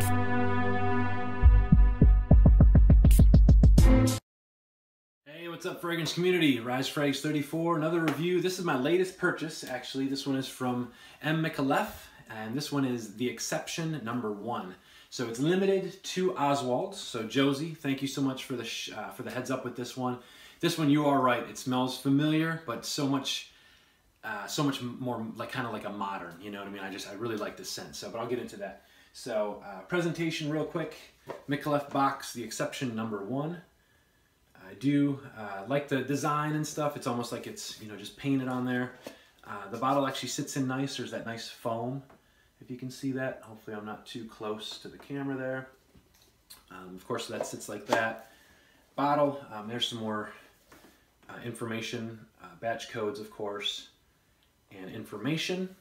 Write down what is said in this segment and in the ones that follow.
Hey, what's up, fragrance community? Rise Frags 34, another review. This is my latest purchase, actually. This one is from M.Micallef, and this one is the Exception #1. So it's limited to Osswald. So Josie, thank you so much for the heads up with this one. This one, you are right. It smells familiar, but so much more like kind of like a modern. You know what I mean? I really like this scent. So, but I'll get into that. So presentation, real quick. Micallef box, the Exception #1. I do like the design and stuff. It's almost like it's, you know, just painted on there. The bottle actually sits in nice. There's that nice foam, if you can see that. Hopefully I'm not too close to the camera there. Of course, that sits like that. Bottle, there's some more information, batch codes, of course, and information.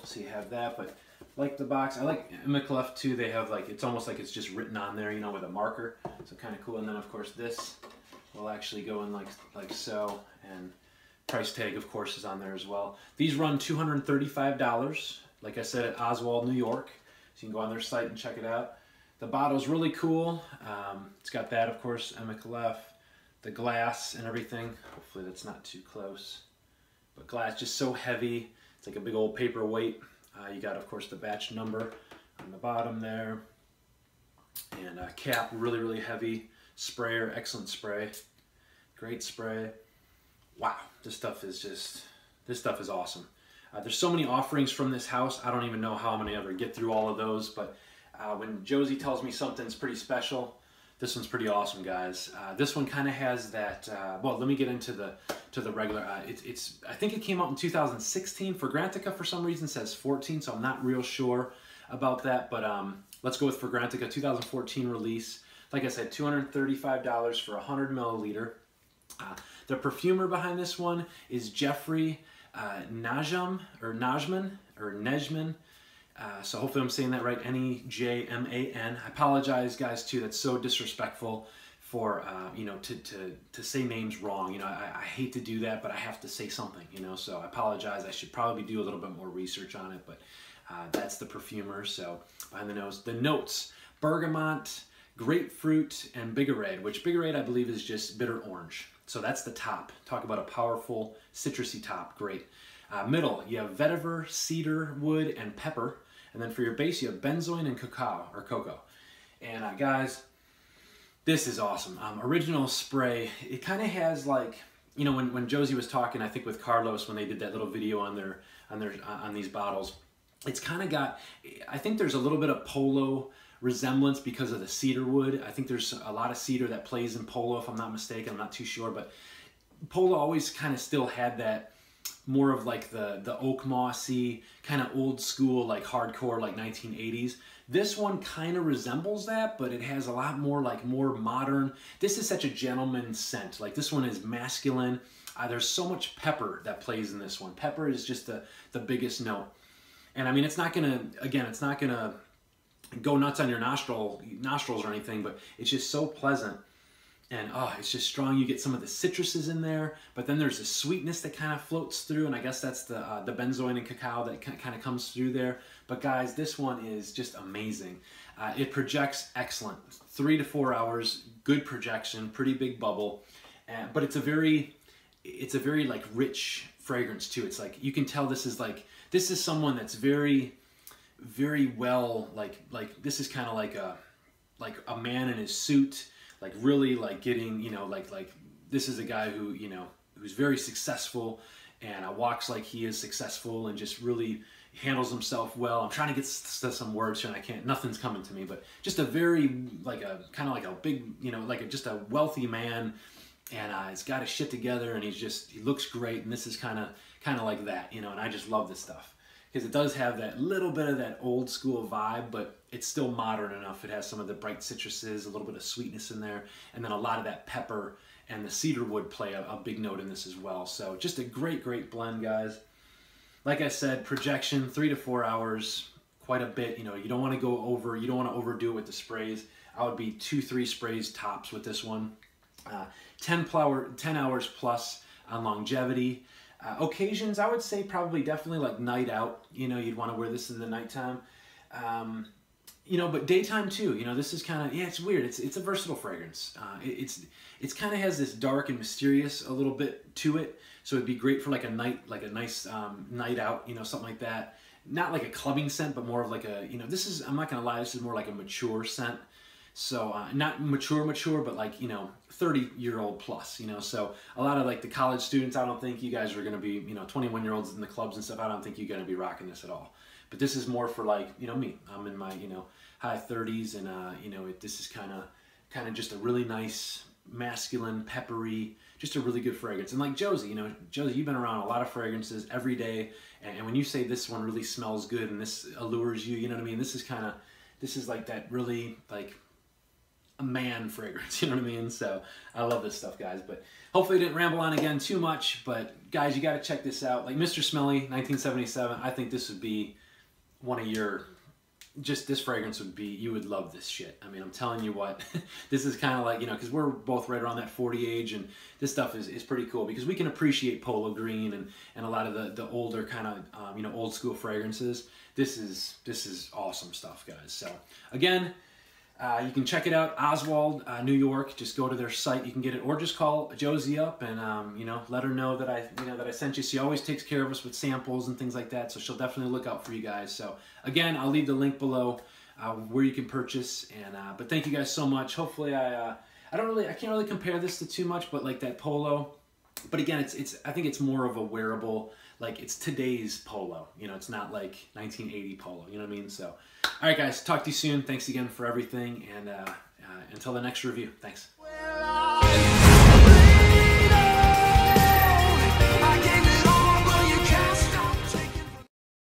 So you have that, but like the box, I like M.Micallef too. They have like, it's almost like it's just written on there, you know, with a marker. So kind of cool. And then of course this will actually go in like so, and price tag of course is on there as well. These run $235, like I said, at Osswald, New York. So you can go on their site and check it out. The bottle's really cool. It's got that, of course, M.Micallef, the glass and everything. Hopefully that's not too close. But glass, just so heavy. It's like a big old paperweight. You got, of course, the batch number on the bottom there. And cap, really, really heavy. Sprayer, excellent spray. Great spray. Wow, this stuff is awesome. There's so many offerings from this house. I don't even know how I'm going to ever get through all of those, but when Josie tells me something's pretty special, this one's pretty awesome, guys. This one kind of has that, well, let me get into the regular, I think it came out in 2016. Fragrantica, for some reason, says 14, so I'm not real sure about that, but let's go with Fragrantica, 2014 release. Like I said, $235 for 100 milliliter. The perfumer behind this one is Jeffrey Najman. So hopefully I'm saying that right, N-E-J-M-A-N. I apologize, guys, too. That's so disrespectful for, you know, to say names wrong. You know, I hate to do that, but I have to say something, you know, so I apologize. I should probably do a little bit more research on it, but that's the perfumer. So behind the nose, the notes, bergamot, grapefruit, and bigarade, which bigarade I believe is just bitter orange. So that's the top. Talk about a powerful citrusy top. Great. Middle, you have vetiver, cedar wood, and pepper. And then for your base, you have benzoin and cocoa. And guys, this is awesome. Original spray. It kind of has like, you know, when Josie was talking, I think with Carlos, when they did that little video on these bottles, it's kind of got, I think there's a little bit of Polo resemblance because of the cedar wood. I think there's a lot of cedar that plays in Polo, if I'm not mistaken. I'm not too sure, but Polo always kind of still had that more of like the oak mossy, kind of old school, like hardcore, like 1980s. This one kind of resembles that, but it has a lot more like more modern. This is such a gentleman's scent. Like this one is masculine. There's so much pepper that plays in this one. Pepper is just the biggest note. And I mean, it's not gonna, again, it's not gonna go nuts on your nostrils or anything, but it's just so pleasant. And oh, it's just strong. You get some of the citruses in there, but then there's a sweetness that kind of floats through, and I guess that's the benzoin and cacao that kind of comes through there. But guys, this one is just amazing. It projects excellent. 3 to 4 hours, good projection, pretty big bubble, but it's a very like rich fragrance too. It's like you can tell this is someone that's very well, like this is kind of like a man in his suit. Like really like getting, you know, like this is a guy who, you know, who's very successful and walks like he is successful and just really handles himself well. I'm trying to get to some words here and I can't, nothing's coming to me, but just a very, like a, kind of like a big, you know, like just a wealthy man, and he's got his shit together and he looks great, and this is kind of like that, you know, and I just love this stuff. Because it does have that little bit of that old school vibe, but it's still modern enough. It has some of the bright citruses, a little bit of sweetness in there, and then a lot of that pepper and the cedar wood play a big note in this as well. So just a great, great blend, guys. Like I said, projection, 3 to 4 hours, quite a bit. You know, you don't want to go over, you don't want to overdo it with the sprays. I would be 2-3 sprays tops with this one. 10 hours plus on longevity. Occasions, I would say probably definitely like night out. You know, you'd want to wear this in the nighttime. you know, but daytime too. You know, this is kind of, yeah, it's weird. It's a versatile fragrance. It's kind of has this dark and mysterious a little bit to it. So it'd be great for like a night, like a nice night out, you know, something like that. Not like a clubbing scent, but more of like a, you know, this is, I'm not gonna lie, this is more like a mature scent. So not mature, but like, you know, 30-year-old plus, you know. So a lot of like the college students, I don't think you guys are gonna be, you know, 21-year-olds in the clubs and stuff. I don't think you're gonna be rocking this at all. But this is more for like, you know, me. I'm in my, you know, high 30s, and you know, this is kind of just a really nice, masculine, peppery, just a really good fragrance. And like Josie, you know, Josie, you've been around a lot of fragrances every day, and when you say this one really smells good and this allures you, you know what I mean? This is like that really like a man fragrance, you know what I mean? So I love this stuff, guys. But hopefully I didn't ramble on again too much. But guys, you got to check this out. Like Mr. Smelly, 1977. I think this would be one of your, just this fragrance would be, you would love this shit. I mean, I'm telling you what, this is kind of like, you know, because we're both right around that 40 age, and this stuff is pretty cool because we can appreciate polo green and a lot of the older kind of, you know, old school fragrances. This is awesome stuff, guys. So again, you can check it out, Osswald, New York. Just go to their site, you can get it, or just call Josie up and you know, let her know that I sent you. She always takes care of us with samples and things like that, so she'll definitely look out for you guys. So again, I'll leave the link below where you can purchase. And but thank you guys so much. Hopefully I can't really compare this to too much, but like that polo. But again, I think it's more of a wearable, like it's today's polo. You know, it's not like 1980 polo. You know what I mean? So, all right, guys, talk to you soon. Thanks again for everything, and until the next review. Thanks.